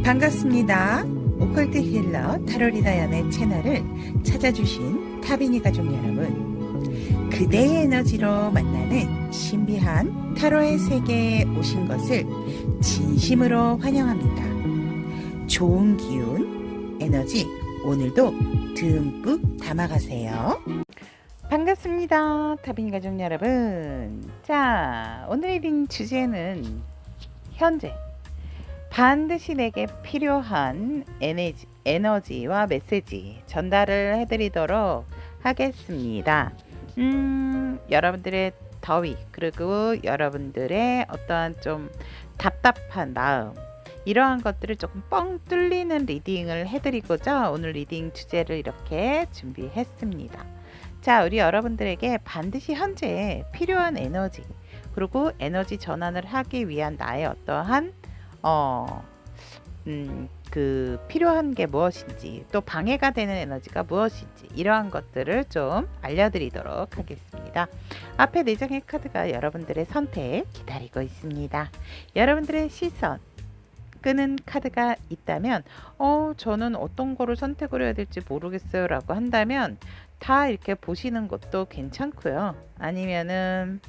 반갑습니다. 오컬트 힐러 타로리다연의 채널을 찾아주신 타비니 가족 여러분, 그대의 에너지로 만나는 신비한 타로의 세계에 오신 것을 진심으로 환영합니다. 좋은 기운, 에너지 오늘도 듬뿍 담아가세요. 반갑습니다. 타비니 가족 여러분. 자, 오늘의 리딩 주제는 현재 반드시 내게 필요한 에너지와 메시지 전달을 해드리도록 하겠습니다. 여러분들의 더위, 그리고 여러분들의 어떠한 좀 답답한 마음, 이러한 것들을 조금 뻥 뚫리는 리딩을 해드리고자 오늘 리딩 주제를 이렇게 준비했습니다. 자, 우리 여러분들에게 반드시 현재 필요한 에너지, 그리고 에너지 전환을 하기 위한 나의 어떠한 필요한 게 무엇인지, 또 방해가 되는 에너지가 무엇인지, 이러한 것들을 좀 알려드리도록 하겠습니다. 앞에 4장의 카드가 여러분들의 선택 기다리고 있습니다. 여러분들의 시선 끄는 카드가 있다면 저는 어떤 거를 선택을 해야 될지 모르겠어요 라고 한다면 다 이렇게 보시는 것도 괜찮고요. 아니면은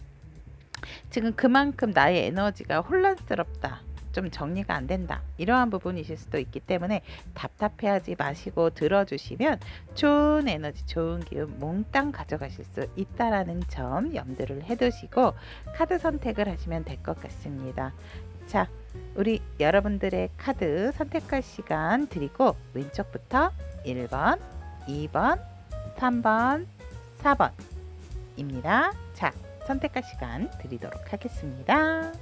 지금 그만큼 나의 에너지가 혼란스럽다, 좀 정리가 안 된다, 이러한 부분이실 수도 있기 때문에 답답해하지 마시고 들어주시면 좋은 에너지, 좋은 기운 몽땅 가져가실 수 있다라는 점 염두를 해두시고 카드 선택을 하시면 될 것 같습니다. 자, 우리 여러분들의 카드 선택할 시간 드리고 왼쪽부터 1번, 2번, 3번, 4번입니다. 자, 선택할 시간 드리도록 하겠습니다.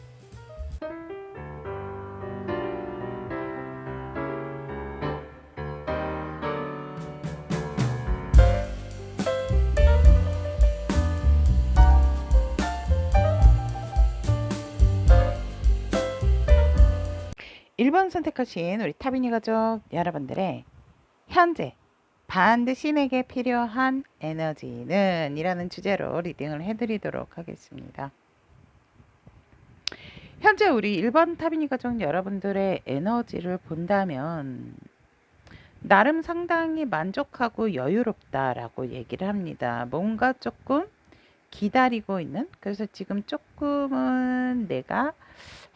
1번 선택하신 우리 타비니 가족 여러분들의 현재 반드시 내게 필요한 에너지는 이라는 주제로 리딩을 해드리도록 하겠습니다. 현재 우리 1번 타비니 가족 여러분들의 에너지를 본다면 나름 상당히 만족하고 여유롭다라고 얘기를 합니다. 뭔가 조금 기다리고 있는, 그래서 지금 조금은 내가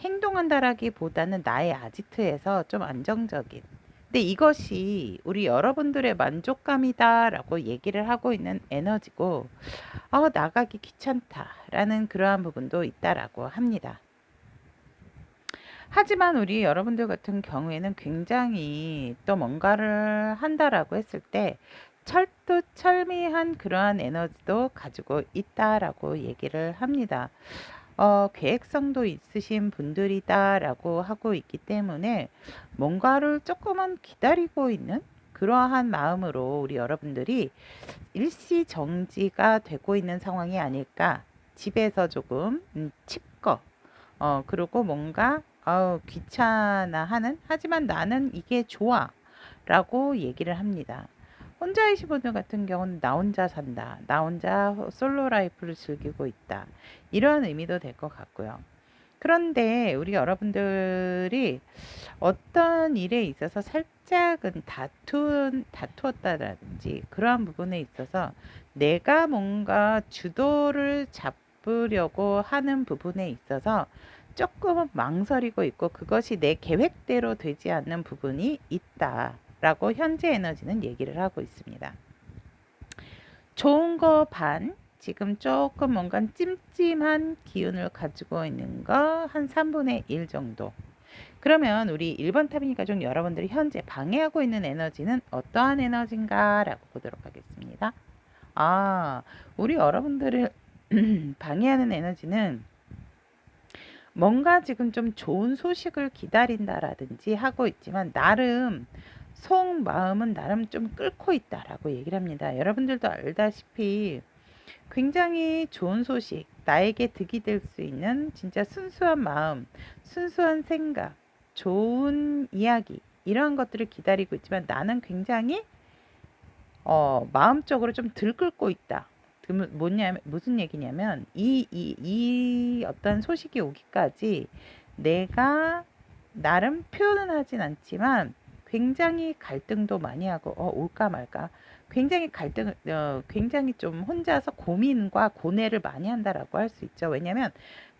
행동한다라기보다는 나의 아지트에서 좀 안정적인, 근데 이것이 우리 여러분들의 만족감이다라고 얘기를 하고 있는 에너지고, 나가기 귀찮다라는 그러한 부분도 있다라고 합니다. 하지만 우리 여러분들 같은 경우에는 굉장히 또 뭔가를 한다라고 했을 때 철두철미한 그러한 에너지도 가지고 있다라고 얘기를 합니다. 계획성도 있으신 분들이다라고 하고 있기 때문에 뭔가를 조금은 기다리고 있는 그러한 마음으로 우리 여러분들이 일시정지가 되고 있는 상황이 아닐까. 집에서 조금 칩거, 그리고 뭔가 귀찮아하는, 하지만 나는 이게 좋아 라고 얘기를 합니다. 혼자이신 분들 같은 경우는 나 혼자 산다, 나 혼자 솔로 라이프를 즐기고 있다, 이러한 의미도 될 것 같고요. 그런데 우리 여러분들이 어떤 일에 있어서 살짝은 다투었다든지 그러한 부분에 있어서 내가 뭔가 주도를 잡으려고 하는 부분에 있어서 조금은 망설이고 있고 그것이 내 계획대로 되지 않는 부분이 있다라고 현재 에너지는 얘기를 하고 있습니다. 좋은 거 반, 지금 조금 뭔가 찜찜한 기운을 가지고 있는 거 한 3분의 1 정도. 그러면 우리 1번 타비니 가족 여러분들이 현재 방해하고 있는 에너지는 어떠한 에너지인가 라고 보도록 하겠습니다. 우리 여러분들을 방해하는 에너지는 뭔가 지금 좀 좋은 소식을 기다린다라든지 하고 있지만 나름 속마음은 나름 좀 끓고 있다라고 얘기를 합니다. 여러분들도 알다시피 굉장히 좋은 소식, 나에게 득이 될 수 있는 진짜 순수한 마음, 순수한 생각, 좋은 이야기, 이런 것들을 기다리고 있지만 나는 굉장히 마음적으로 좀 들끓고 있다. 무슨 얘기냐면 이 어떤 소식이 오기까지 내가 나름 표현은 하진 않지만 굉장히 갈등도 많이 하고 올까 말까 굉장히 굉장히 좀 혼자서 고민과 고뇌를 많이 한다라고 할 수 있죠. 왜냐하면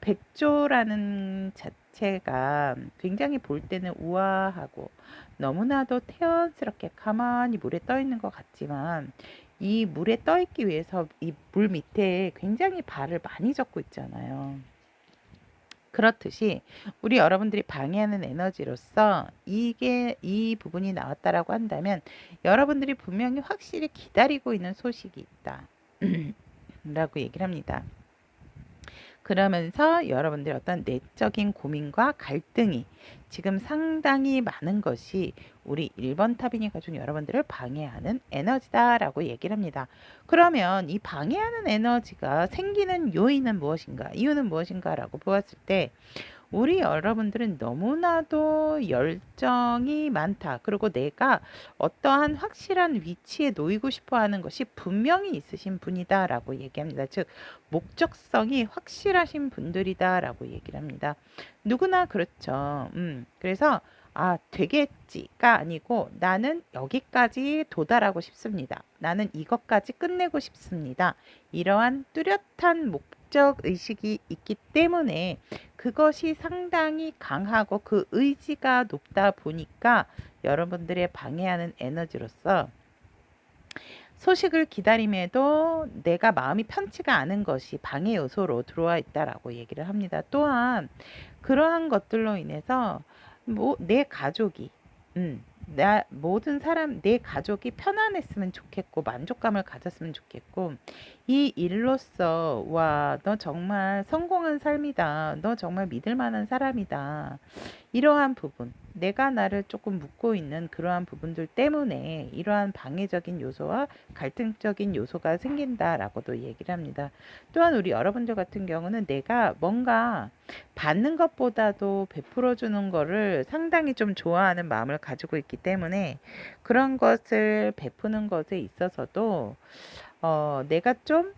백조라는 자체가 굉장히 볼 때는 우아하고 너무나도 태연스럽게 가만히 물에 떠 있는 것 같지만 이 물에 떠 있기 위해서 이 물 밑에 굉장히 발을 많이 젓고 있잖아요. 그렇듯이 우리 여러분들이 방해하는 에너지로서 이 부분이 나왔다라고 한다면 여러분들이 분명히 확실히 기다리고 있는 소식이 있다. 라고 얘기를 합니다. 그러면서 여러분들의 어떤 내적인 고민과 갈등이 지금 상당히 많은 것이 우리 1번 타빈이 가진 여러분들을 방해하는 에너지다라고 얘기를 합니다. 그러면 이 방해하는 에너지가 생기는 요인은 무엇인가? 이유는 무엇인가라고 보았을 때 우리 여러분들은 너무나도 열정이 많다. 그리고 내가 어떠한 확실한 위치에 놓이고 싶어 하는 것이 분명히 있으신 분이다라고 얘기합니다. 즉, 목적성이 확실하신 분들이다라고 얘기를 합니다. 누구나 그렇죠. 그래서 되겠지가 아니고 나는 여기까지 도달하고 싶습니다. 나는 이것까지 끝내고 싶습니다. 이러한 뚜렷한 목적 의식이 있기 때문에 그것이 상당히 강하고 그 의지가 높다 보니까 여러분들의 방해하는 에너지로서 소식을 기다림에도 내가 마음이 편치가 않은 것이 방해 요소로 들어와 있다라고 얘기를 합니다. 또한 그러한 것들로 인해서 내 가족이 모든 사람 내 가족이 편안했으면 좋겠고 만족감을 가졌으면 좋겠고 이 일로서 와 너 정말 성공한 삶이다. 너 정말 믿을 만한 사람이다. 이러한 부분 내가 나를 조금 묻고 있는 그러한 부분들 때문에 이러한 방해적인 요소와 갈등적인 요소가 생긴다라고도 얘기를 합니다. 또한 우리 여러분들 같은 경우는 내가 뭔가 받는 것보다도 베풀어 주는 거를 상당히 좀 좋아하는 마음을 가지고 있기 때문에 그런 것을 베푸는 것에 있어서도 내가 좀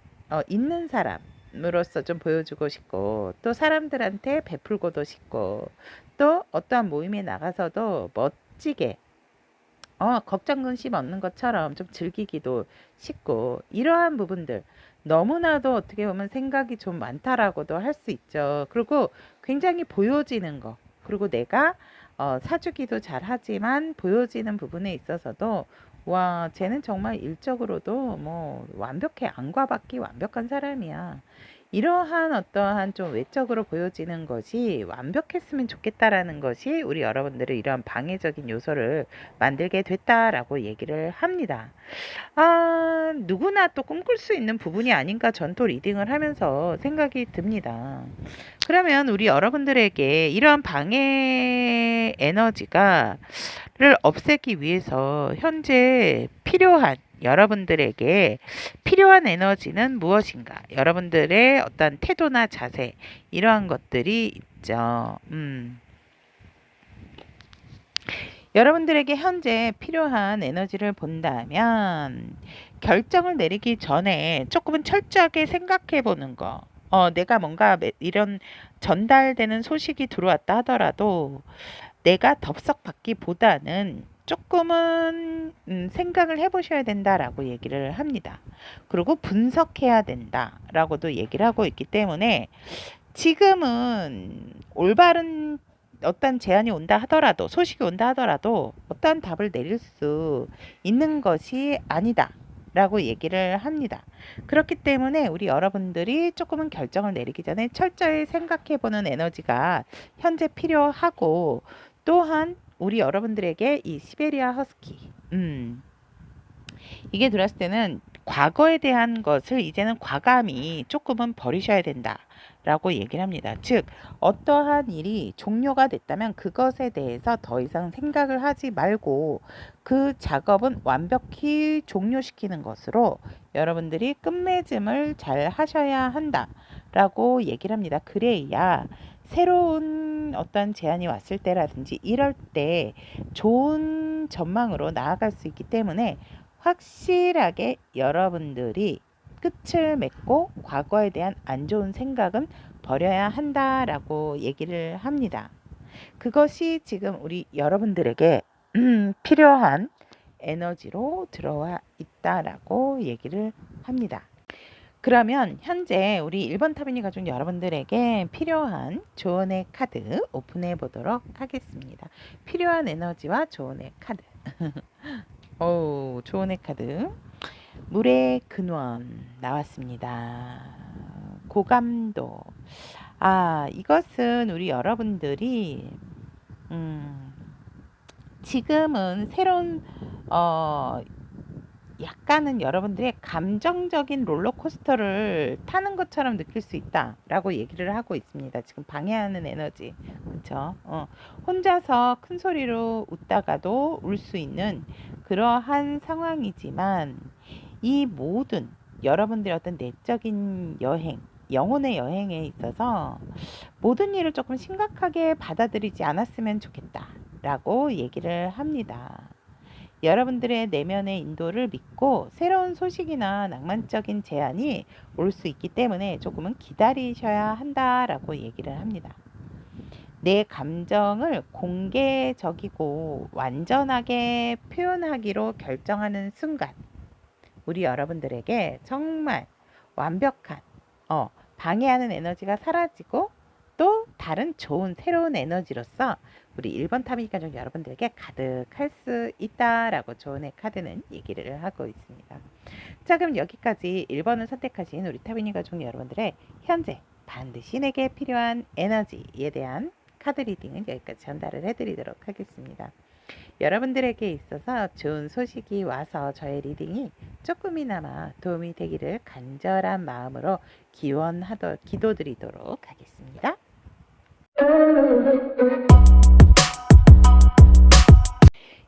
있는 사람으로서 좀 보여주고 싶고 또 사람들한테 베풀고도 싶고 또 어떠한 모임에 나가서도 멋지게 걱정 근심 없는 것처럼 좀 즐기기도 쉽고 이러한 부분들 너무나도 어떻게 보면 생각이 좀 많다라고도 할 수 있죠. 그리고 굉장히 보여지는 거 그리고 내가 사주기도 잘하지만 보여지는 부분에 있어서도 와 쟤는 정말 일적으로도 뭐 완벽해 안과 밖이 완벽한 사람이야. 이러한 어떠한 좀 외적으로 보여지는 것이 완벽했으면 좋겠다라는 것이 우리 여러분들의 이러한 방해적인 요소를 만들게 됐다라고 얘기를 합니다. 누구나 또 꿈꿀 수 있는 부분이 아닌가 전토 리딩을 하면서 생각이 듭니다. 그러면 우리 여러분들에게 이러한 방해 에너지가 를 없애기 위해서 현재 여러분들에게 필요한 에너지는 무엇인가? 여러분들의 어떤 태도나 자세 이러한 것들이 있죠. 여러분들에게 현재 필요한 에너지를 본다면 결정을 내리기 전에 조금은 철저하게 생각해 보는 거. 내가 뭔가 이런 전달되는 소식이 들어왔다 하더라도 내가 덥석받기보다는 조금은 생각을 해보셔야 된다라고 얘기를 합니다. 그리고 분석해야 된다라고도 얘기를 하고 있기 때문에 지금은 올바른 어떤 제안이 온다 하더라도 소식이 온다 하더라도 어떤 답을 내릴 수 있는 것이 아니다. 라고 얘기를 합니다. 그렇기 때문에 우리 여러분들이 조금은 결정을 내리기 전에 철저히 생각해보는 에너지가 현재 필요하고 또한 우리 여러분들에게 이 시베리아 허스키 이게 들었을 때는 과거에 대한 것을 이제는 과감히 조금은 버리셔야 된다 라고 얘기를 합니다. 즉 어떠한 일이 종료가 됐다면 그것에 대해서 더 이상 생각을 하지 말고 그 작업은 완벽히 종료시키는 것으로 여러분들이 끝맺음을 잘 하셔야 한다 라고 얘기를 합니다. 그래야 새로운 어떤 제안이 왔을 때라든지 이럴 때 좋은 전망으로 나아갈 수 있기 때문에 확실하게 여러분들이 끝을 맺고 과거에 대한 안 좋은 생각은 버려야 한다라고 얘기를 합니다. 그것이 지금 우리 여러분들에게 필요한 에너지로 들어와 있다라고 얘기를 합니다. 그러면 현재 우리 1번 타비니 가족 여러분들에게 필요한 조언의 카드 오픈해 보도록 하겠습니다. 필요한 에너지와 조언의 카드. 오, 조언의 카드. 물의 근원 나왔습니다. 고감도. 이것은 우리 여러분들이 지금은 새로운 약간은 여러분들의 감정적인 롤러코스터를 타는 것처럼 느낄 수 있다라고 얘기를 하고 있습니다. 지금 방해하는 에너지, 그렇죠? 혼자서 큰 소리로 웃다가도 울 수 있는 그러한 상황이지만 이 모든 여러분들의 어떤 내적인 여행, 영혼의 여행에 있어서 모든 일을 조금 심각하게 받아들이지 않았으면 좋겠다라고 얘기를 합니다. 여러분들의 내면의 인도를 믿고 새로운 소식이나 낭만적인 제안이 올 수 있기 때문에 조금은 기다리셔야 한다라고 얘기를 합니다. 내 감정을 공개적이고 완전하게 표현하기로 결정하는 순간 우리 여러분들에게 정말 완벽한 방해하는 에너지가 사라지고 또 다른 좋은 새로운 에너지로서 우리 1번 타비니 가족 여러분들에게 가득할 수 있다라고 조언의 카드는 얘기를 하고 있습니다. 자, 그럼 여기까지 1번을 선택하신 우리 타비니 가족 여러분들의 현재 반드시 내게 필요한 에너지에 대한 카드 리딩은 여기까지 전달을 해드리도록 하겠습니다. 여러분들에게 있어서 좋은 소식이 와서 저의 리딩이 조금이나마 도움이 되기를 간절한 마음으로 기도드리도록 하겠습니다.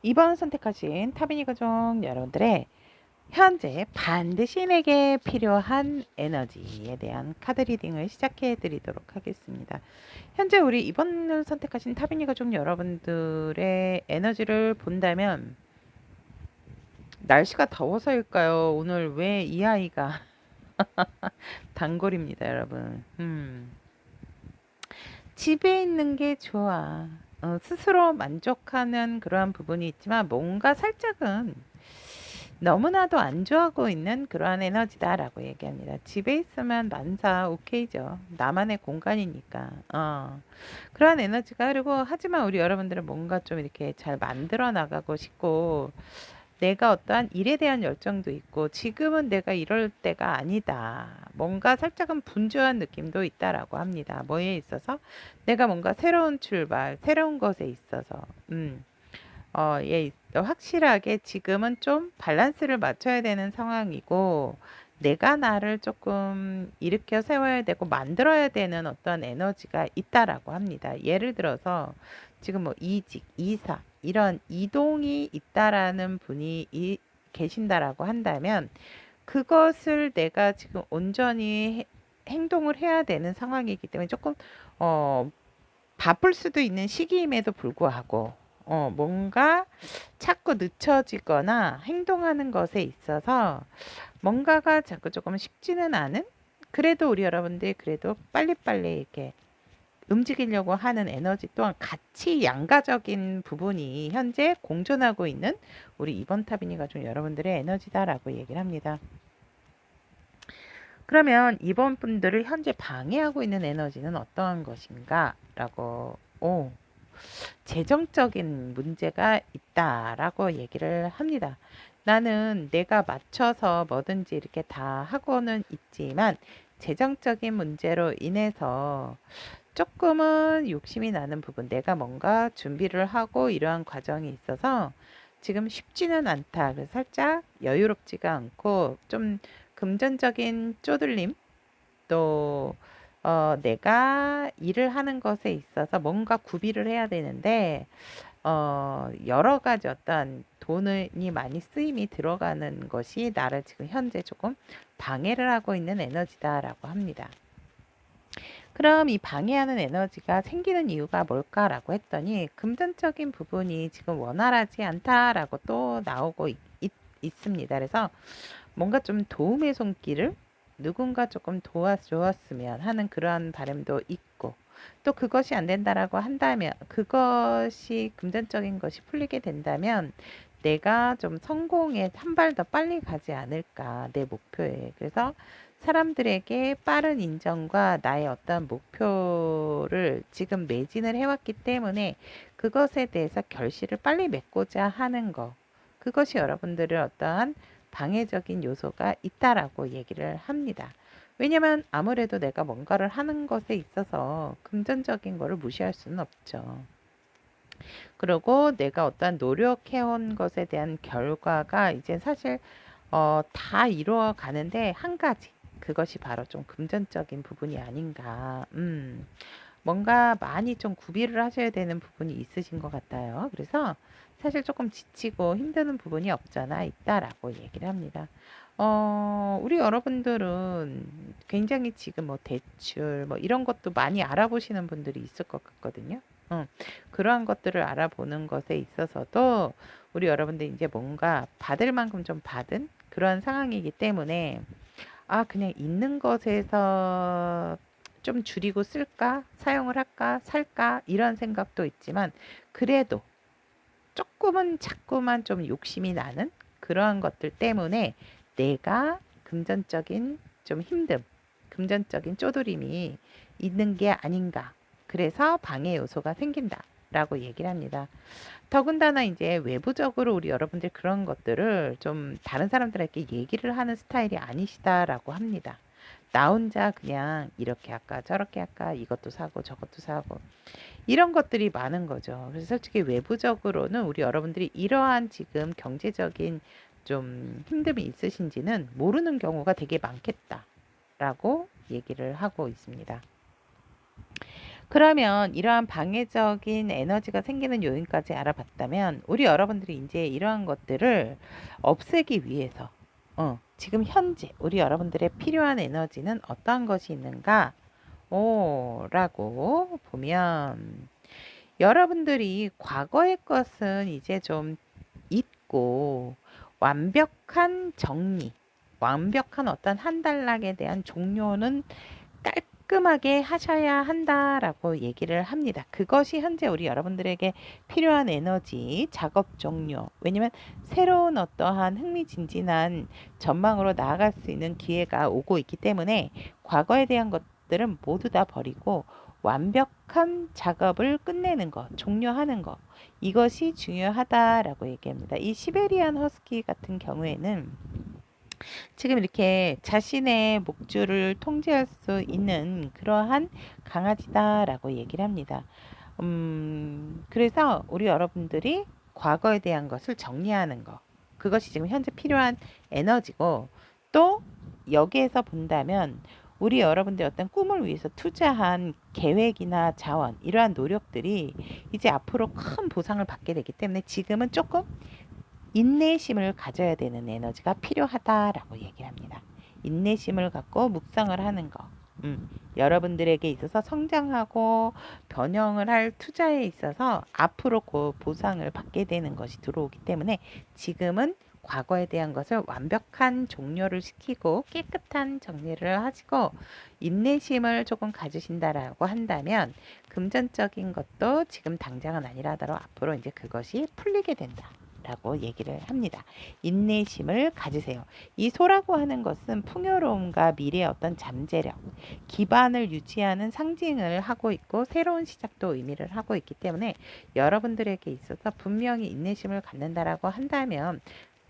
2번 선택하신 타비니 가족 여러분들의 현재 반드시 내게 필요한 에너지에 대한 카드 리딩을 시작해 드리도록 하겠습니다. 현재 우리 2번을 선택하신 타비니 가족 여러분들의 에너지를 본다면 날씨가 더워서일까요? 오늘 왜 이 아이가 단골입니다, 여러분. 집에 있는 게 좋아. 스스로 만족하는 그러한 부분이 있지만 뭔가 살짝은 너무나도 안좋아하고 있는 그러한 에너지다라고 얘기합니다. 집에 있으면 만사 오케이죠. 나만의 공간이니까. 그러한 에너지가 흐르고 하지만 우리 여러분들은 뭔가 좀 이렇게 잘 만들어 나가고 싶고 내가 어떠한 일에 대한 열정도 있고 지금은 내가 이럴 때가 아니다. 뭔가 살짝은 분주한 느낌도 있다라고 합니다. 뭐에 있어서? 내가 뭔가 새로운 출발, 새로운 것에 있어서 확실하게 지금은 좀 밸런스를 맞춰야 되는 상황이고 내가 나를 조금 일으켜 세워야 되고 만들어야 되는 어떤 에너지가 있다라고 합니다. 예를 들어서 지금 뭐 이직, 이사 이런 이동이 있다라는 분이 계신다라고 한다면 그것을 내가 지금 온전히 행동을 해야 되는 상황이기 때문에 조금 바쁠 수도 있는 시기임에도 불구하고 뭔가 자꾸 늦춰지거나 행동하는 것에 있어서 뭔가가 자꾸 조금 쉽지는 않은 그래도 우리 여러분들이 그래도 빨리빨리 이렇게 움직이려고 하는 에너지 또한 같이 양가적인 부분이 현재 공존하고 있는 우리 2번 타비니 가족 여러분들의 에너지다라고 얘기를 합니다. 그러면 이번 분들을 현재 방해하고 있는 에너지는 어떠한 것인가? 라고 재정적인 문제가 있다라고 얘기를 합니다. 나는 내가 맞춰서 뭐든지 이렇게 다 하고는 있지만 재정적인 문제로 인해서 조금은 욕심이 나는 부분, 내가 뭔가 준비를 하고 이러한 과정이 있어서 지금 쉽지는 않다. 그래서 살짝 여유롭지가 않고 좀 금전적인 쪼들림 또 내가 일을 하는 것에 있어서 뭔가 구비를 해야 되는데 여러 가지 어떤 돈이 많이 쓰임이 들어가는 것이 나를 지금 현재 조금 방해를 하고 있는 에너지다라고 합니다. 그럼 이 방해하는 에너지가 생기는 이유가 뭘까라고 했더니 금전적인 부분이 지금 원활하지 않다라고 또 나오고 있습니다. 그래서 뭔가 좀 도움의 손길을 누군가 조금 도와주었으면 하는 그러한 바람도 있고 또 그것이 안 된다라고 한다면, 그것이 금전적인 것이 풀리게 된다면 내가 좀 성공에 한 발 더 빨리 가지 않을까, 내 목표에. 그래서 사람들에게 빠른 인정과 나의 어떤 목표를 지금 매진을 해왔기 때문에 그것에 대해서 결실을 빨리 맺고자 하는 거. 그것이 여러분들의 어떠한 방해적인 요소가 있다라고 얘기를 합니다. 왜냐면 아무래도 내가 뭔가를 하는 것에 있어서 금전적인 거를 무시할 수는 없죠. 그리고 내가 어떠한 노력해온 것에 대한 결과가 이제 사실 다 이루어 가는데 한 가지, 그것이 바로 좀 금전적인 부분이 아닌가. 뭔가 많이 좀 구비를 하셔야 되는 부분이 있으신 것 같아요. 그래서 사실 조금 지치고 힘드는 부분이 없잖아 있다라고 얘기를 합니다. 우리 여러분들은 굉장히 지금 뭐 대출 뭐 이런 것도 많이 알아보시는 분들이 있을 것 같거든요. 그러한 것들을 알아보는 것에 있어서도 우리 여러분들 이제 뭔가 받을 만큼 좀 받은 그런 상황이기 때문에 그냥 있는 것에서 좀 줄이고 쓸까? 사용을 할까? 살까? 이런 생각도 있지만 그래도 조금은 자꾸만 좀 욕심이 나는 그러한 것들 때문에 내가 금전적인 좀 힘듦, 금전적인 쪼드림이 있는 게 아닌가. 그래서 방해 요소가 생긴다라고 얘기를 합니다. 더군다나 이제 외부적으로 우리 여러분들 그런 것들을 좀 다른 사람들에게 얘기를 하는 스타일이 아니시다라고 합니다. 나 혼자 그냥 이렇게 할까 저렇게 할까 이것도 사고 저것도 사고 이런 것들이 많은 거죠. 그래서 솔직히 외부적으로는 우리 여러분들이 이러한 지금 경제적인 좀 힘듦이 있으신지는 모르는 경우가 되게 많겠다라고 얘기를 하고 있습니다. 그러면 이러한 방해적인 에너지가 생기는 요인까지 알아봤다면 우리 여러분들이 이제 이러한 것들을 없애기 위해서 지금 현재 우리 여러분들의 필요한 에너지는 어떠한 것이 있는가? 라고 보면 여러분들이 과거의 것은 이제 좀 잊고 완벽한 정리, 완벽한 어떤 한 단락에 대한 종료는 깔끔하게 하셔야 한다라고 얘기를 합니다. 그것이 현재 우리 여러분들에게 필요한 에너지, 작업 종료. 왜냐면 새로운 어떠한 흥미진진한 전망으로 나아갈 수 있는 기회가 오고 있기 때문에 과거에 대한 것들은 모두 다 버리고 완벽한 작업을 끝내는 것, 종료하는 것. 이것이 중요하다라고 얘기합니다. 이 시베리안 허스키 같은 경우에는 지금 이렇게 자신의 목줄을 통제할 수 있는 그러한 강아지다라고 얘기를 합니다. 그래서 우리 여러분들이 과거에 대한 것을 정리하는 것, 그것이 지금 현재 필요한 에너지고, 또 여기에서 본다면 우리 여러분들의 어떤 꿈을 위해서 투자한 계획이나 자원, 이러한 노력들이 이제 앞으로 큰 보상을 받게 되기 때문에 지금은 조금 인내심을 가져야 되는 에너지가 필요하다라고 얘기를 합니다. 인내심을 갖고 묵상을 하는 거. 여러분들에게 있어서 성장하고 변형을 할 투자에 있어서 앞으로 그 보상을 받게 되는 것이 들어오기 때문에 지금은 과거에 대한 것을 완벽한 종료를 시키고 깨끗한 정리를 하시고 인내심을 조금 가지신다라고 한다면 금전적인 것도 지금 당장은 아니라더라도 앞으로 이제 그것이 풀리게 된다. 라고 얘기를 합니다. 인내심을 가지세요. 이 소라고 하는 것은 풍요로움과 미래의 어떤 잠재력, 기반을 유지하는 상징을 하고 있고 새로운 시작도 의미를 하고 있기 때문에 여러분들에게 있어서 분명히 인내심을 갖는다라고 한다면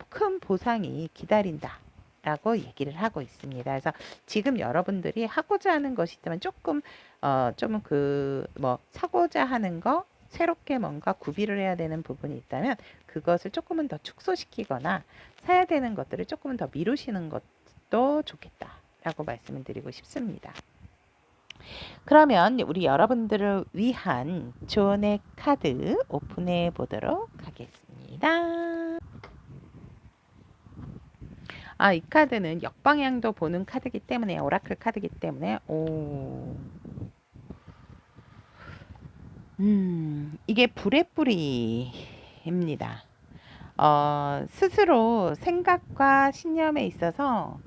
큰 보상이 기다린다. 라고 얘기를 하고 있습니다. 그래서 지금 여러분들이 하고자 하는 것이 있다면 조금 좀 사고자 하는 거 새롭게 뭔가 구비를 해야 되는 부분이 있다면 그것을 조금은 더 축소시키거나 사야 되는 것들을 조금은 더 미루시는 것도 좋겠다라고 말씀을 드리고 싶습니다. 그러면 우리 여러분들을 위한 조언의 카드 오픈해 보도록 하겠습니다. 이 카드는 역방향도 보는 카드이기 때문에 오라클 카드이기 때문에 이게 불의 뿌리입니다. 스스로 생각과 신념에 있어서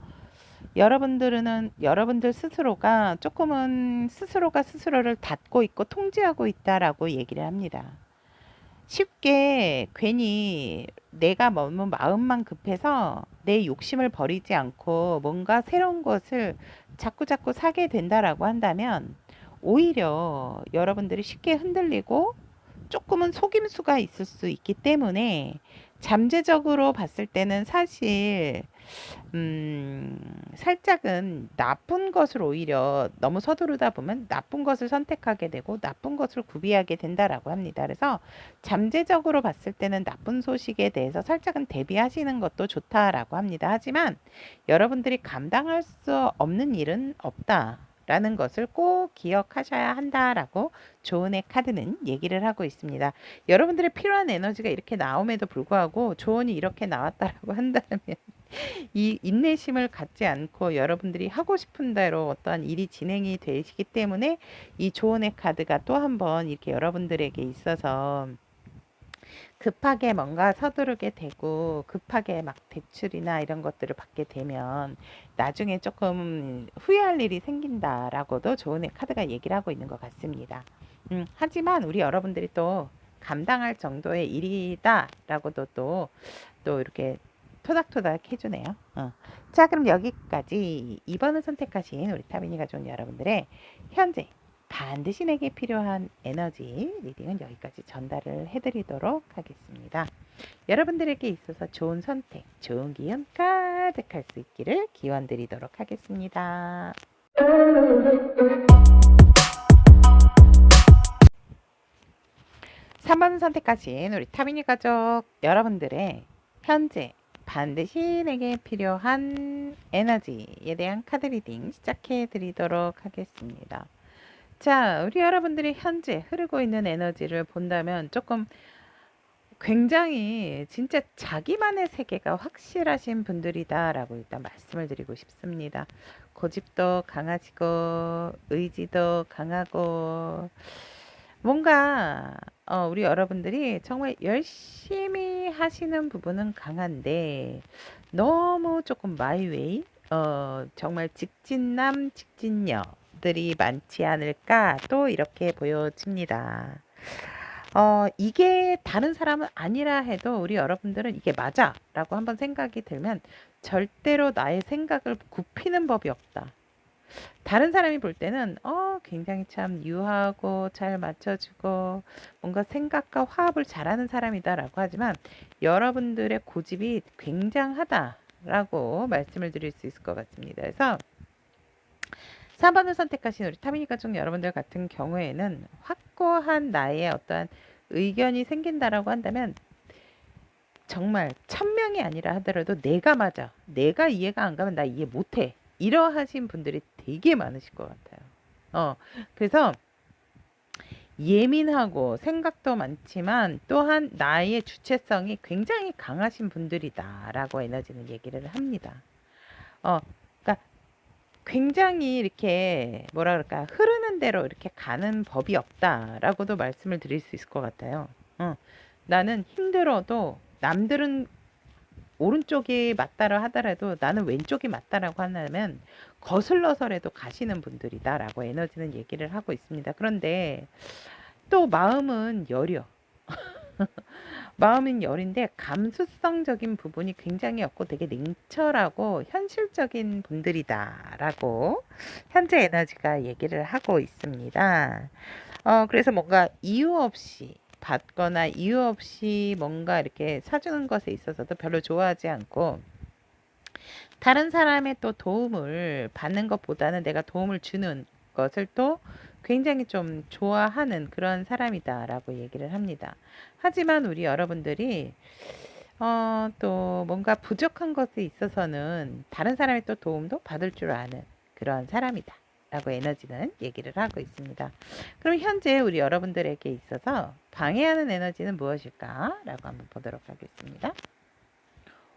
여러분들 스스로가 조금은 스스로가 스스로를 닫고 있고 통제하고 있다라고 얘기를 합니다. 쉽게 괜히 내가 너무 마음만 급해서 내 욕심을 버리지 않고 뭔가 새로운 것을 자꾸자꾸 사게 된다라고 한다면 오히려 여러분들이 쉽게 흔들리고 조금은 속임수가 있을 수 있기 때문에 잠재적으로 봤을 때는 사실 살짝은 나쁜 것을 오히려 너무 서두르다 보면 나쁜 것을 선택하게 되고 나쁜 것을 구비하게 된다라고 합니다. 그래서 잠재적으로 봤을 때는 나쁜 소식에 대해서 살짝은 대비하시는 것도 좋다라고 합니다. 하지만 여러분들이 감당할 수 없는 일은 없다. 라는 것을 꼭 기억하셔야 한다라고 조언의 카드는 얘기를 하고 있습니다. 여러분들의 필요한 에너지가 이렇게 나옴에도 불구하고 조언이 이렇게 나왔다라고 한다면 이 인내심을 갖지 않고 여러분들이 하고 싶은 대로 어떠한 일이 진행이 되시기 때문에 이 조언의 카드가 또 한 번 이렇게 여러분들에게 있어서 급하게 뭔가 서두르게 되고 급하게 막 대출이나 이런 것들을 받게 되면 나중에 조금 후회할 일이 생긴다라고도 조언의 카드가 얘기를 하고 있는 것 같습니다. 하지만 우리 여러분들이 또 감당할 정도의 일이다라고도 또 이렇게 토닥토닥 해주네요. 자, 그럼 여기까지 2번을 선택하신 우리 타비니 가족 여러분들의 현재 반드시 내게 필요한 에너지 리딩은 여기까지 전달을 해드리도록 하겠습니다. 여러분들에게 있어서 좋은 선택, 좋은 기운 가득할 수 있기를 기원 드리도록 하겠습니다. 3번 선택하신 우리 타비니 가족 여러분들의 현재 반드시 내게 필요한 에너지에 대한 카드 리딩 시작해 드리도록 하겠습니다. 자, 우리 여러분들이 현재 흐르고 있는 에너지를 본다면 조금 굉장히 진짜 자기만의 세계가 확실하신 분들이다라고 일단 말씀을 드리고 싶습니다. 고집도 강하시고 의지도 강하고 뭔가 우리 여러분들이 정말 열심히 하시는 부분은 강한데 너무 조금 마이웨이 정말 직진남 직진녀들이 많지 않을까 또 이렇게 보여집니다. 이게 다른 사람은 아니라 해도 우리 여러분들은 이게 맞아 라고 한번 생각이 들면 절대로 나의 생각을 굽히는 법이 없다. 다른 사람이 볼 때는 굉장히 참 유하고 잘 맞춰주고 뭔가 생각과 화합을 잘하는 사람이다라고 하지만 여러분들의 고집이 굉장하다라고 말씀을 드릴 수 있을 것 같습니다. 그래서 4번을 선택하신 우리 타미니 가족 여러분들 같은 경우에는 확고한 나의 어떠한 의견이 생긴다라고 한다면 정말 1000명이 아니라 하더라도 내가 맞아. 내가 이해가 안 가면 나 이해 못해. 이러하신 분들이 되게 많으실 것 같아요. 그래서 예민하고 생각도 많지만 또한 나의 주체성이 굉장히 강하신 분들이다라고 에너지는 얘기를 합니다. 그러니까 굉장히 이렇게 뭐라 그럴까 흐르는 대로 이렇게 가는 법이 없다라고도 말씀을 드릴 수 있을 것 같아요. 나는 힘들어도 남들은 오른쪽이 맞다라 하더라도 나는 왼쪽이 맞다라고 한다면 거슬러서라도 가시는 분들이다라고 에너지는 얘기를 하고 있습니다. 그런데 또 마음은 여려. 마음은 여린데 감수성적인 부분이 굉장히 없고 되게 냉철하고 현실적인 분들이다라고 현재 에너지가 얘기를 하고 있습니다. 그래서 뭔가 이유 없이 받거나 이유 없이 뭔가 이렇게 사주는 것에 있어서도 별로 좋아하지 않고 다른 사람의 또 도움을 받는 것보다는 내가 도움을 주는 것을 또 굉장히 좀 좋아하는 그런 사람이다라고 얘기를 합니다. 하지만 우리 여러분들이 또 뭔가 부족한 것에 있어서는 다른 사람의 또 도움도 받을 줄 아는 그런 사람이다. 라고 에너지는 얘기를 하고 있습니다. 그럼 현재 우리 여러분들에게 있어서 방해하는 에너지는 무엇일까? 라고 한번 보도록 하겠습니다.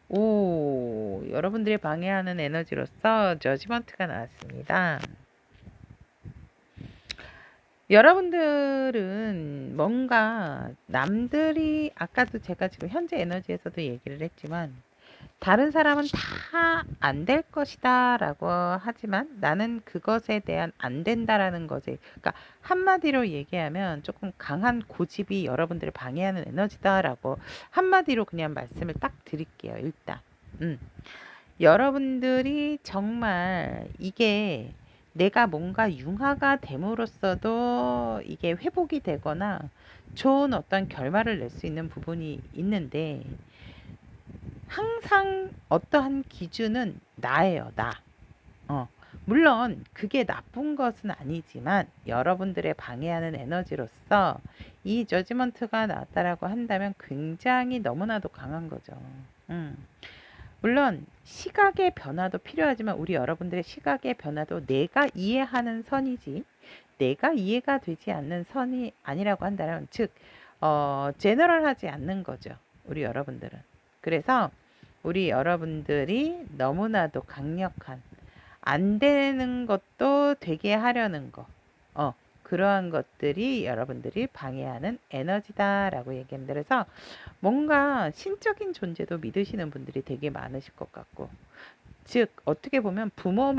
오, 여러분들이 방해하는 에너지로서 저지먼트가 나왔습니다. 여러분들은 뭔가 남들이 아까도 제가 지금 현재 에너지에서도 얘기를 했지만 다른 사람은 다 안 될 것이다 라고 하지만 나는 그것에 대한 안 된다라는 것에, 그러니까 한마디로 얘기하면 조금 강한 고집이 여러분들을 방해하는 에너지다 라고 한마디로 그냥 말씀을 딱 드릴게요. 일단 여러분들이 정말 이게 내가 뭔가 융화가 됨으로써도 이게 회복이 되거나 좋은 어떤 결과를 낼 수 있는 부분이 있는데, 항상 어떠한 기준은 나예요, 나. 물론 그게 나쁜 것은 아니지만 여러분들의 방해하는 에너지로서 이 저지먼트가 나왔다라고 한다면 굉장히 너무나도 강한 거죠. 물론 시각의 변화도 필요하지만 우리 여러분들의 시각의 변화도 내가 이해하는 선이지 내가 이해가 되지 않는 선이 아니라고 한다면, 즉 제너럴하지 않는 거죠, 우리 여러분들은. 그래서 우리 여러분들이 너무나도 강력한 안 되는 것도 되게 하려는 거, 그러한 것들이 여러분들이 방해하는 에너지다라고 얘기합니다. 그래서 뭔가 신적인 존재도 믿으시는 분들이 되게 많으실 것 같고, 즉 어떻게 보면 부모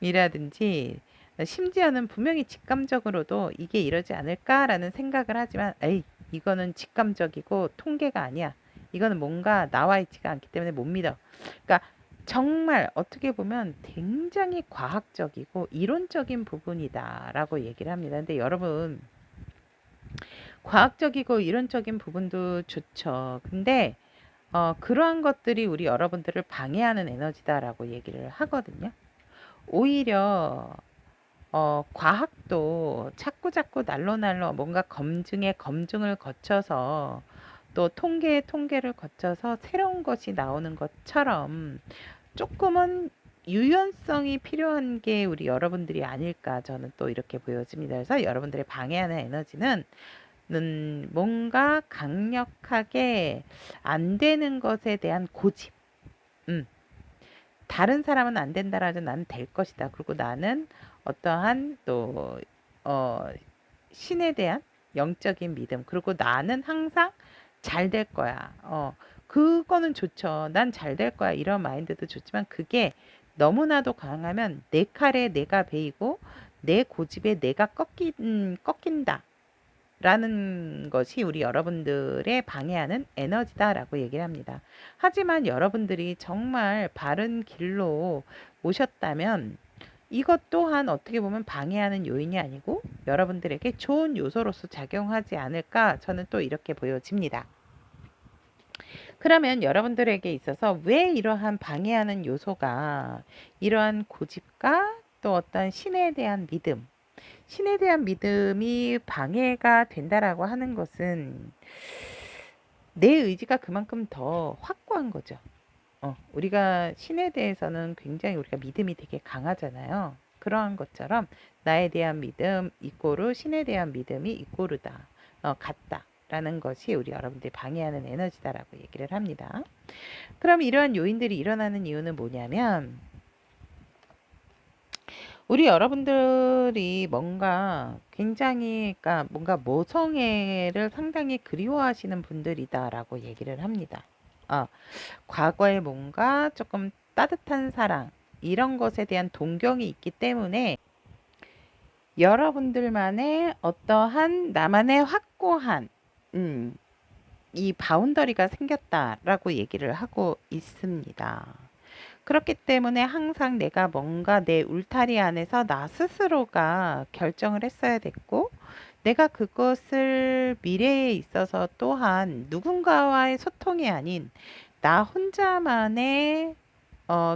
말씀이라든지 심지어는 분명히 직감적으로도 이게 이러지 않을까라는 생각을 하지만, 에이, 이거는 직감적이고 통계가 아니야, 이거는 뭔가 나와 있지가 않기 때문에 못 믿어. 그러니까 정말 어떻게 보면 굉장히 과학적이고 이론적인 부분이다라고 얘기를 합니다. 근데 여러분, 과학적이고 이론적인 부분도 좋죠. 근데 그러한 것들이 우리 여러분들을 방해하는 에너지다라고 얘기를 하거든요. 오히려 과학도 자꾸 날로 뭔가 검증을 거쳐서 또 통계를 거쳐서 새로운 것이 나오는 것처럼 조금은 유연성이 필요한 게 우리 여러분들이 아닐까, 저는 또 이렇게 보여집니다. 그래서 여러분들의 방해하는 에너지는 뭔가 강력하게 안 되는 것에 대한 고집. 다른 사람은 안 된다라도 나는 될 것이다. 그리고 나는 어떠한 또 신에 대한 영적인 믿음. 그리고 나는 항상 잘 될 거야. 그거는 좋죠. 난 잘 될 거야. 이런 마인드도 좋지만 그게 너무나도 강하면 내 칼에 내가 베이고 내 고집에 내가 꺾인다 라는 것이 우리 여러분들의 방해하는 에너지다라고 얘기를 합니다. 하지만 여러분들이 정말 바른 길로 오셨다면 이것 또한 어떻게 보면 방해하는 요인이 아니고 여러분들에게 좋은 요소로서 작용하지 않을까, 저는 또 이렇게 보여집니다. 그러면 여러분들에게 있어서 왜 이러한 방해하는 요소가 이러한 고집과 또 어떤 신에 대한 믿음이 방해가 된다라고 하는 것은 내 의지가 그만큼 더 확고한 거죠. 우리가 신에 대해서는 굉장히 우리가 믿음이 되게 강하잖아요. 그러한 것처럼 나에 대한 믿음 이꼬르 신에 대한 믿음이 이꼬르다, 같다라는 것이 우리 여러분들이 방해하는 에너지다라고 얘기를 합니다. 그럼 이러한 요인들이 일어나는 이유는 뭐냐면, 우리 여러분들이 뭔가 굉장히, 그러니까 뭔가 모성애를 상당히 그리워하시는 분들이다라고 얘기를 합니다. 과거에 뭔가 조금 따뜻한 사랑, 이런 것에 대한 동경이 있기 때문에 여러분들만의 어떠한 나만의 확고한 이 바운더리가 생겼다라고 얘기를 하고 있습니다. 그렇기 때문에 항상 내가 뭔가 내 울타리 안에서 나 스스로가 결정을 했어야 됐고, 내가 그것을 미래에 있어서 또한 누군가와의 소통이 아닌 나 혼자만의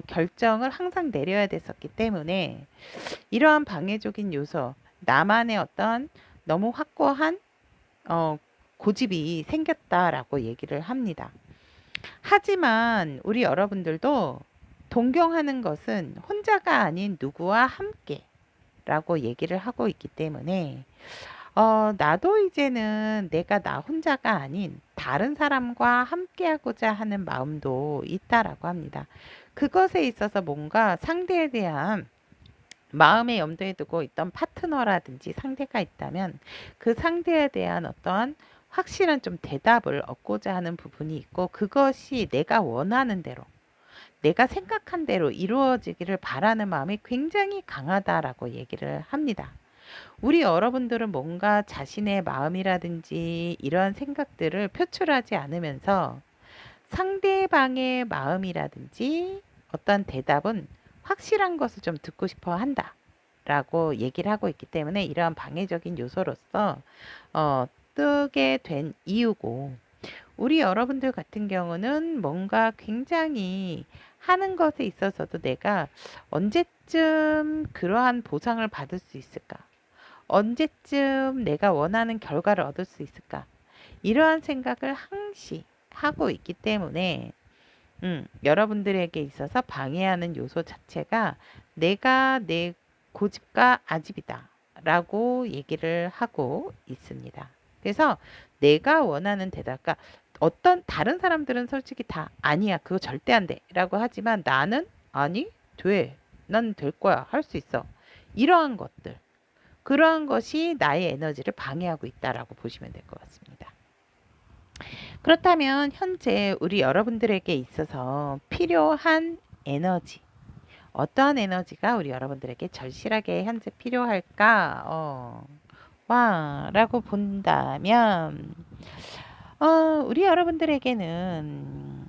결정을 항상 내려야 됐었기 때문에 이러한 방해적인 요소, 나만의 어떤 너무 확고한 고집이 생겼다라고 얘기를 합니다. 하지만 우리 여러분들도 동경하는 것은 혼자가 아닌 누구와 함께 라고 얘기를 하고 있기 때문에 나도 이제는 내가 나 혼자가 아닌 다른 사람과 함께 하고자 하는 마음도 있다라고 합니다. 그것에 있어서 뭔가 상대에 대한 마음의 염두에 두고 있던 파트너라든지 상대가 있다면 그 상대에 대한 어떤 확실한 좀 대답을 얻고자 하는 부분이 있고, 그것이 내가 원하는 대로, 내가 생각한 대로 이루어지기를 바라는 마음이 굉장히 강하다라고 얘기를 합니다. 우리 여러분들은 뭔가 자신의 마음이라든지 이러한 생각들을 표출하지 않으면서 상대방의 마음이라든지 어떤 대답은 확실한 것을 좀 듣고 싶어 한다 라고 얘기를 하고 있기 때문에, 이러한 방해적인 요소로서 뜨게 된 이유고, 우리 여러분들 같은 경우는 뭔가 굉장히 하는 것에 있어서도 내가 언제쯤 그러한 보상을 받을 수 있을까? 언제쯤 내가 원하는 결과를 얻을 수 있을까? 이러한 생각을 항시 하고 있기 때문에 여러분들에게 있어서 방해하는 요소 자체가 내가 내 고집과 아집이다 라고 얘기를 하고 있습니다. 그래서 내가 원하는 대답, 그러니까 어떤 다른 사람들은 솔직히 다 아니야, 그거 절대 안 돼 라고 하지만, 나는 아니, 돼, 난 될 거야, 할 수 있어, 이러한 것들, 그러한 것이 나의 에너지를 방해하고 있다라고 보시면 될 것 같습니다. 그렇다면 현재 우리 여러분들에게 있어서 필요한 에너지, 어떠한 에너지가 우리 여러분들에게 절실하게 현재 필요할까? 라고 본다면, 우리 여러분들에게는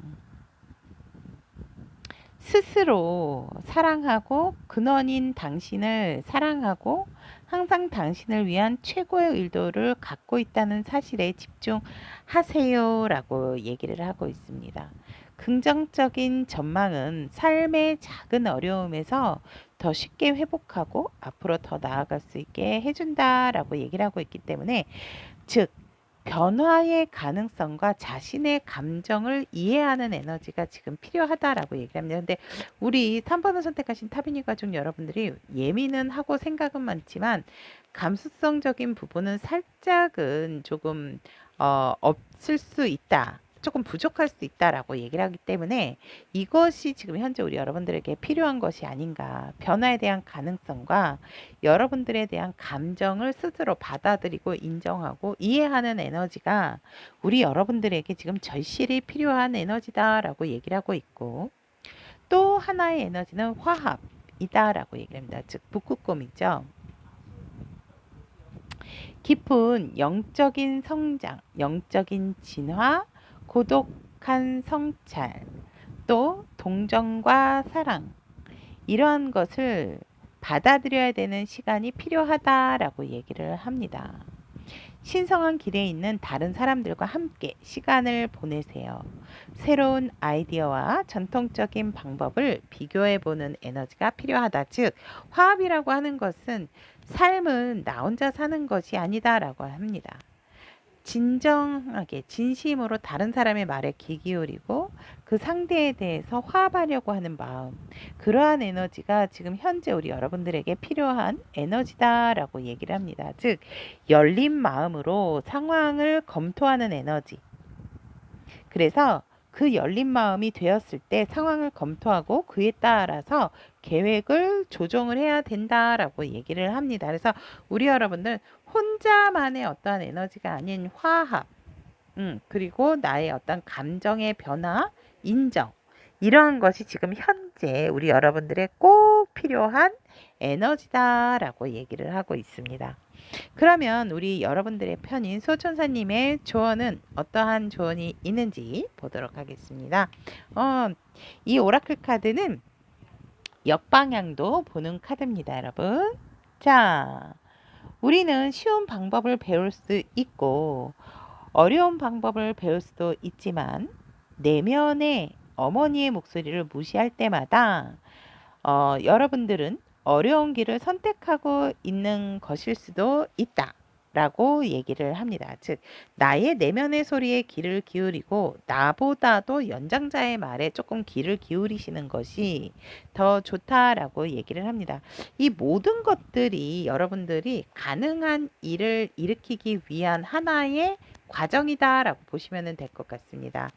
스스로 사랑하고 근원인 당신을 사랑하고 항상 당신을 위한 최고의 의도를 갖고 있다는 사실에 집중하세요 라고 얘기를 하고 있습니다. 긍정적인 전망은 삶의 작은 어려움에서 더 쉽게 회복하고 앞으로 더 나아갈 수 있게 해준다라고 얘기를 하고 있기 때문에, 즉 변화의 가능성과 자신의 감정을 이해하는 에너지가 지금 필요하다라고 얘기를 합니다. 근데 우리 3번을 선택하신 타비니 가족 여러분들이 예민은 하고 생각은 많지만 감수성적인 부분은 살짝은 조금 없을 수 있다, 조금 부족할 수 있다라고 얘기를 하기 때문에, 이것이 지금 현재 우리 여러분들에게 필요한 것이 아닌가. 변화에 대한 가능성과 여러분들에 대한 감정을 스스로 받아들이고 인정하고 이해하는 에너지가 우리 여러분들에게 지금 절실히 필요한 에너지다라고 얘기를 하고 있고, 또 하나의 에너지는 화합이다라고 얘기를 합니다. 즉 북극곰이죠. 깊은 영적인 성장, 영적인 진화, 고독한 성찰, 또 동정과 사랑, 이러한 것을 받아들여야 되는 시간이 필요하다라고 얘기를 합니다. 신성한 길에 있는 다른 사람들과 함께 시간을 보내세요. 새로운 아이디어와 전통적인 방법을 비교해보는 에너지가 필요하다. 즉, 화합이라고 하는 것은 삶은 나 혼자 사는 것이 아니다라고 합니다. 진정하게 진심으로 다른 사람의 말에 귀 기울이고 그 상대에 대해서 화합하려고 하는 마음, 그러한 에너지가 지금 현재 우리 여러분들에게 필요한 에너지다라고 얘기를 합니다. 즉 열린 마음으로 상황을 검토하는 에너지. 그래서 그 열린 마음이 되었을 때 상황을 검토하고 그에 따라서 계획을 조정을 해야 된다라고 얘기를 합니다. 그래서 우리 여러분들 혼자만의 어떠한 에너지가 아닌 화합, 그리고 나의 어떤 감정의 변화, 인정, 이러한 것이 지금 현재 우리 여러분들의 꼭 필요한 에너지다라고 얘기를 하고 있습니다. 그러면 우리 여러분들의 편인 소천사님의 조언은 어떠한 조언이 있는지 보도록 하겠습니다. 이 오라클 카드는 역방향도 보는 카드입니다, 여러분. 자, 우리는 쉬운 방법을 배울 수 있고 어려운 방법을 배울 수도 있지만, 내면의 어머니의 목소리를 무시할 때마다 여러분들은 어려운 길을 선택하고 있는 것일 수도 있다 라고 얘기를 합니다. 즉 나의 내면의 소리에 귀를 기울이고 나보다도 연장자의 말에 조금 귀를 기울이시는 것이 더 좋다라고 얘기를 합니다. 이 모든 것들이 여러분들이 가능한 일을 일으키기 위한 하나의 과정이다라고 보시면 될 것 같습니다.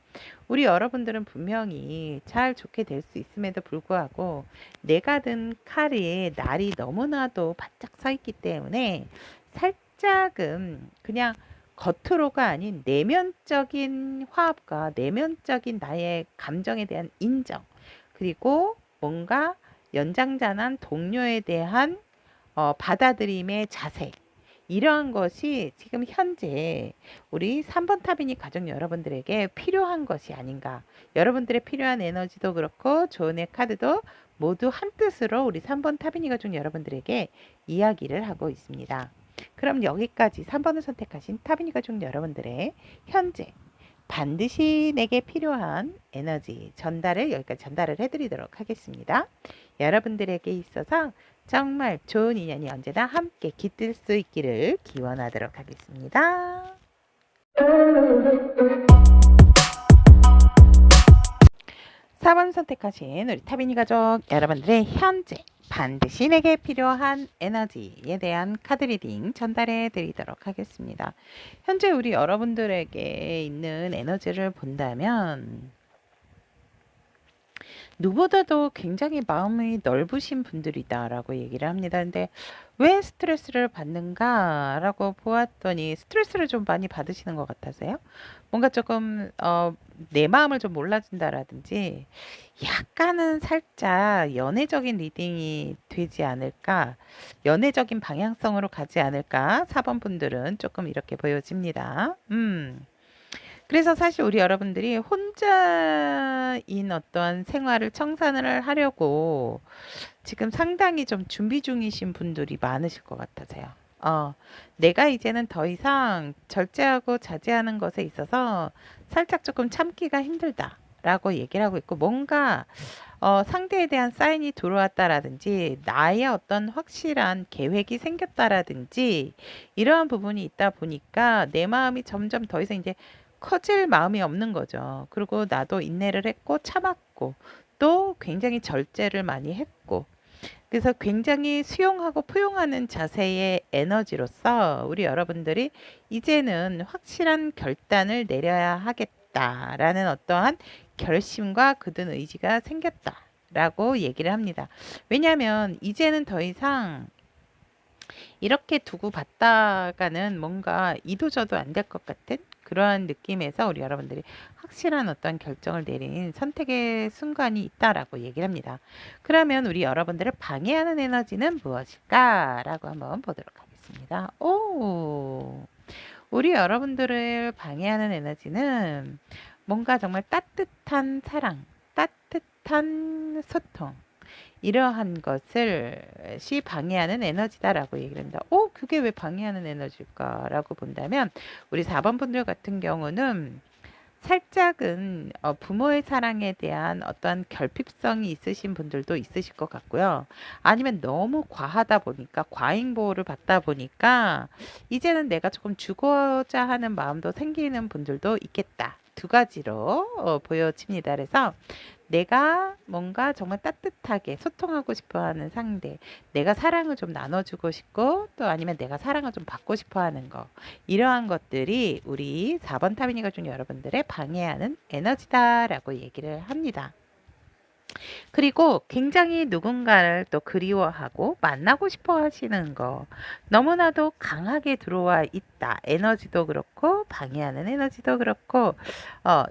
우리 여러분들은 분명히 잘 좋게 될 수 있음에도 불구하고 내가 든 칼에 날이 너무나도 바짝 서 있기 때문에 살짝은 그냥 겉으로가 아닌 내면적인 화합과 내면적인 나의 감정에 대한 인정, 그리고 뭔가 연장자난 동료에 대한 받아들임의 자세, 이러한 것이 지금 현재 우리 3번 타비니 가족 여러분들에게 필요한 것이 아닌가. 여러분들의 필요한 에너지도 그렇고 조언의 카드도 모두 한 뜻으로 우리 3번 타비니 가족 여러분들에게 이야기를 하고 있습니다. 그럼 여기까지 3번을 선택하신 타비니 가족 여러분들의 현재 반드시 내게 필요한 에너지 전달을 여기까지 전달을 해드리도록 하겠습니다. 여러분들에게 있어서 정말 좋은 인연이 언제나 함께 깃들 수 있기를 기원하도록 하겠습니다. 4번 선택하신 우리 타비니 가족 여러분들의 현재 반드시 내게 필요한 에너지에 대한 카드 리딩 전달해 드리도록 하겠습니다. 현재 우리 여러분들에게 있는 에너지를 본다면 누구보다도 굉장히 마음이 넓으신 분들이다라고 얘기를 합니다. 근데 왜 스트레스를 받는가라고 보았더니 스트레스를 좀 많이 받으시는 것 같아서요. 뭔가 조금 내 마음을 좀 몰라준다라든지 약간은 살짝 연애적인 리딩이 되지 않을까, 연애적인 방향성으로 가지 않을까 4번 분들은 조금 이렇게 보여집니다. 그래서 사실 우리 여러분들이 혼자인 어떠한 생활을 청산을 하려고 지금 상당히 좀 준비 중이신 분들이 많으실 것 같아서요. 내가 이제는 더 이상 절제하고 자제하는 것에 있어서 살짝 조금 참기가 힘들다라고 얘기를 하고 있고, 뭔가 상대에 대한 사인이 들어왔다라든지 나의 어떤 확실한 계획이 생겼다라든지 이러한 부분이 있다 보니까 내 마음이 점점 더 이상 이제 커질 마음이 없는 거죠. 그리고 나도 인내를 했고 참았고 또 굉장히 절제를 많이 했고, 그래서 굉장히 수용하고 포용하는 자세의 에너지로서 우리 여러분들이 이제는 확실한 결단을 내려야 하겠다라는 어떠한 결심과 굳은 의지가 생겼다라고 얘기를 합니다. 왜냐하면 이제는 더 이상 이렇게 두고 봤다가는 뭔가 이도저도 안 될 것 같은 그러한 느낌에서 우리 여러분들이 확실한 어떤 결정을 내린 선택의 순간이 있다라고 얘기를 합니다. 그러면 우리 여러분들을 방해하는 에너지는 무엇일까라고 한번 보도록 하겠습니다. 우리 여러분들을 방해하는 에너지는 뭔가 정말 따뜻한 사랑, 따뜻한 소통, 이러한 것을 방해하는 에너지다라고 얘기를 합니다. 그게 왜 방해하는 에너지일까라고 본다면 우리 4번 분들 같은 경우는 살짝은 부모의 사랑에 대한 어떤 결핍성이 있으신 분들도 있으실 것 같고요. 아니면 너무 과하다 보니까 과잉 보호를 받다 보니까 이제는 내가 조금 주고자 하는 마음도 생기는 분들도 있겠다. 두 가지로 보여집니다. 그래서 내가 뭔가 정말 따뜻하게 소통하고 싶어 하는 상대, 내가 사랑을 좀 나눠주고 싶고 또 아니면 내가 사랑을 좀 받고 싶어 하는 거, 이러한 것들이 우리 4번 타비니 가족 여러분들의 방해하는 에너지다라고 얘기를 합니다. 그리고 굉장히 누군가를 또 그리워하고 만나고 싶어 하시는 거, 너무나도 강하게 들어와 있다. 에너지도 그렇고 방해하는 에너지도 그렇고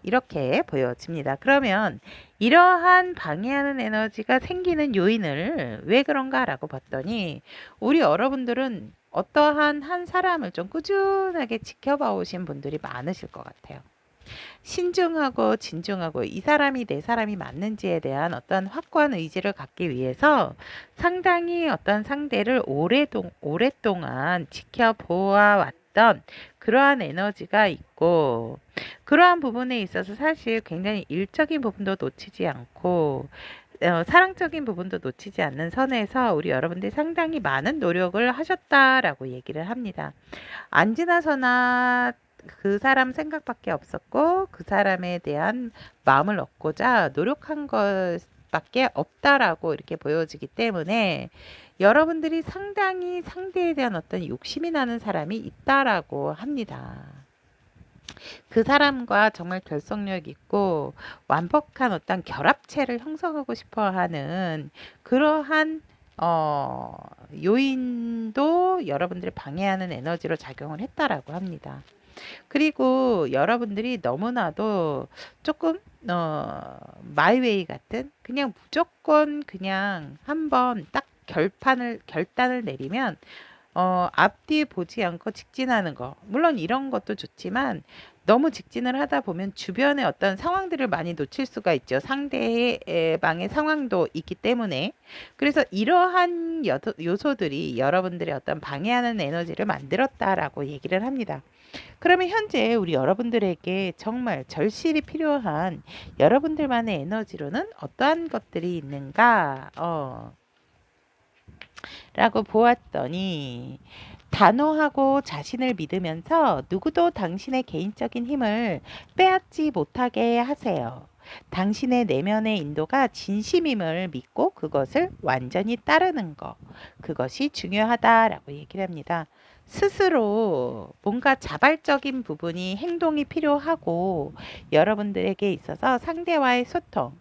이렇게 보여집니다. 그러면 이러한 방해하는 에너지가 생기는 요인을 왜 그런가라고 봤더니 우리 여러분들은 어떠한 한 사람을 좀 꾸준하게 지켜봐 오신 분들이 많으실 것 같아요. 신중하고 진중하고 이 사람이 내 사람이 맞는지에 대한 어떤 확고한 의지를 갖기 위해서 상당히 어떤 상대를 오랫동안 지켜보아왔던 그러한 에너지가 있고, 그러한 부분에 있어서 사실 굉장히 일적인 부분도 놓치지 않고 사랑적인 부분도 놓치지 않는 선에서 우리 여러분들이 상당히 많은 노력을 하셨다라고 얘기를 합니다. 안 지나서나 그 사람 생각밖에 없었고 그 사람에 대한 마음을 얻고자 노력한 것밖에 없다라고 이렇게 보여지기 때문에 여러분들이 상당히 상대에 대한 어떤 욕심이 나는 사람이 있다라고 합니다. 그 사람과 정말 결속력 있고 완벽한 어떤 결합체를 형성하고 싶어 하는 그러한 요인도 여러분들을 방해하는 에너지로 작용을 했다라고 합니다. 그리고 여러분들이 너무나도 조금 마이웨이 같은 그냥 무조건 그냥 한번 딱 결단을 내리면 앞뒤 보지 않고 직진하는 거. 물론 이런 것도 좋지만 너무 직진을 하다 보면 주변의 어떤 상황들을 많이 놓칠 수가 있죠. 상대방의 상황도 있기 때문에. 그래서 이러한 요소들이 여러분들의 어떤 방해하는 에너지를 만들었다라고 얘기를 합니다. 그러면 현재 우리 여러분들에게 정말 절실히 필요한 여러분들만의 에너지로는 어떠한 것들이 있는가? 라고 보았더니 단호하고 자신을 믿으면서 누구도 당신의 개인적인 힘을 빼앗지 못하게 하세요. 당신의 내면의 인도가 진심임을 믿고 그것을 완전히 따르는 것. 그것이 중요하다라고 얘기를 합니다. 스스로 뭔가 자발적인 부분이 행동이 필요하고 여러분들에게 있어서 상대와의 소통,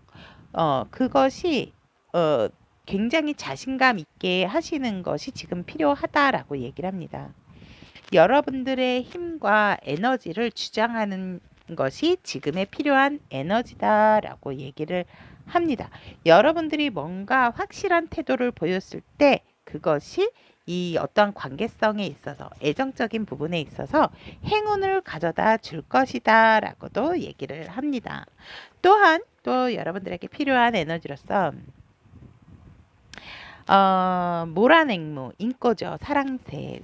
그것이 굉장히 자신감 있게 하시는 것이 지금 필요하다라고 얘기를 합니다. 여러분들의 힘과 에너지를 주장하는 것이 지금에 필요한 에너지다라고 얘기를 합니다. 여러분들이 뭔가 확실한 태도를 보였을 때 그것이 이 어떤 관계성에 있어서 애정적인 부분에 있어서 행운을 가져다 줄 것이다 라고도 얘기를 합니다. 또한 또 여러분들에게 필요한 에너지로서 모란앵무, 인꼬죠. 사랑새.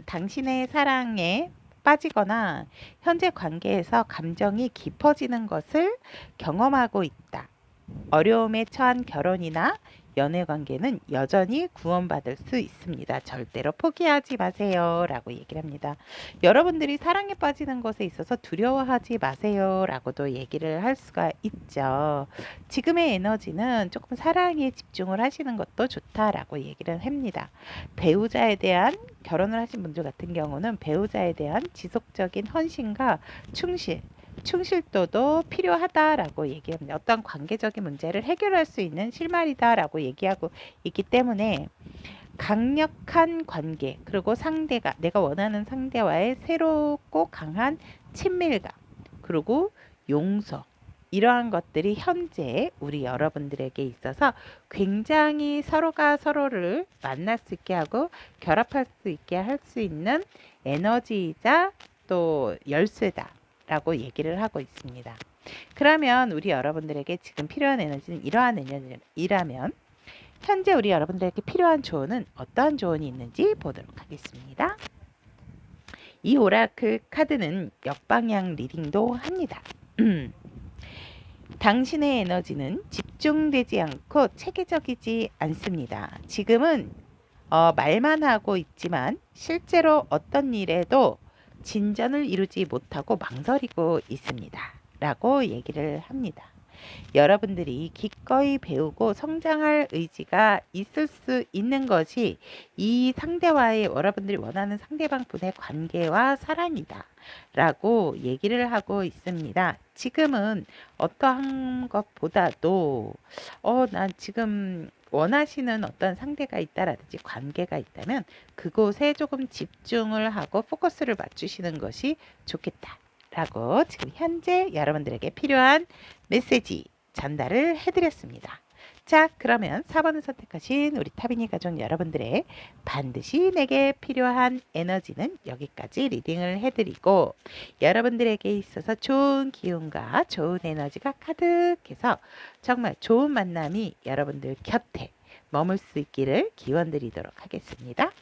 당신의 사랑에 빠지거나 현재 관계에서 감정이 깊어지는 것을 경험하고 있다. 어려움에 처한 결혼이나 연애 관계는 여전히 구원받을 수 있습니다. 절대로 포기하지 마세요. 라고 얘기를 합니다. 여러분들이 사랑에 빠지는 것에 있어서 두려워하지 마세요. 라고도 얘기를 할 수가 있죠. 지금의 에너지는 조금 사랑에 집중을 하시는 것도 좋다라고 얘기를 합니다. 배우자에 대한 결혼을 하신 분들 같은 경우는 배우자에 대한 지속적인 헌신과 충실도도 필요하다라고 얘기합니다. 어떤 관계적인 문제를 해결할 수 있는 실마리다라고 얘기하고 있기 때문에 강력한 관계 그리고 내가 원하는 상대와의 새롭고 강한 친밀감 그리고 용서 이러한 것들이 현재 우리 여러분들에게 있어서 굉장히 서로가 서로를 만날 수 있게 하고 결합할 수 있게 할 수 있는 에너지이자 또 열쇠다 라고 얘기를 하고 있습니다. 그러면 우리 여러분들에게 지금 필요한 에너지는 이러한 에너지라면 현재 우리 여러분들에게 필요한 조언은 어떠한 조언이 있는지 보도록 하겠습니다. 이 오라클 카드는 역방향 리딩도 합니다. 당신의 에너지는 집중되지 않고 체계적이지 않습니다. 지금은 말만 하고 있지만 실제로 어떤 일에도 진전을 이루지 못하고 망설이고 있습니다. 라고 얘기를 합니다. 여러분들이 기꺼이 배우고 성장할 의지가 있을 수 있는 것이 이 상대와의 여러분들이 원하는 상대방 분의 관계와 사랑이다. 라고 얘기를 하고 있습니다. 지금은 어떠한 것보다도 난 지금 원하시는 어떤 상대가 있다라든지 관계가 있다면 그곳에 조금 집중을 하고 포커스를 맞추시는 것이 좋겠다. 라고 지금 현재 여러분들에게 필요한 메시지 전달을 해드렸습니다. 자, 그러면 4번을 선택하신 우리 타비니 가족 여러분들의 반드시 내게 필요한 에너지는 여기까지 리딩을 해드리고 여러분들에게 있어서 좋은 기운과 좋은 에너지가 가득해서 정말 좋은 만남이 여러분들 곁에 머물 수 있기를 기원드리도록 하겠습니다.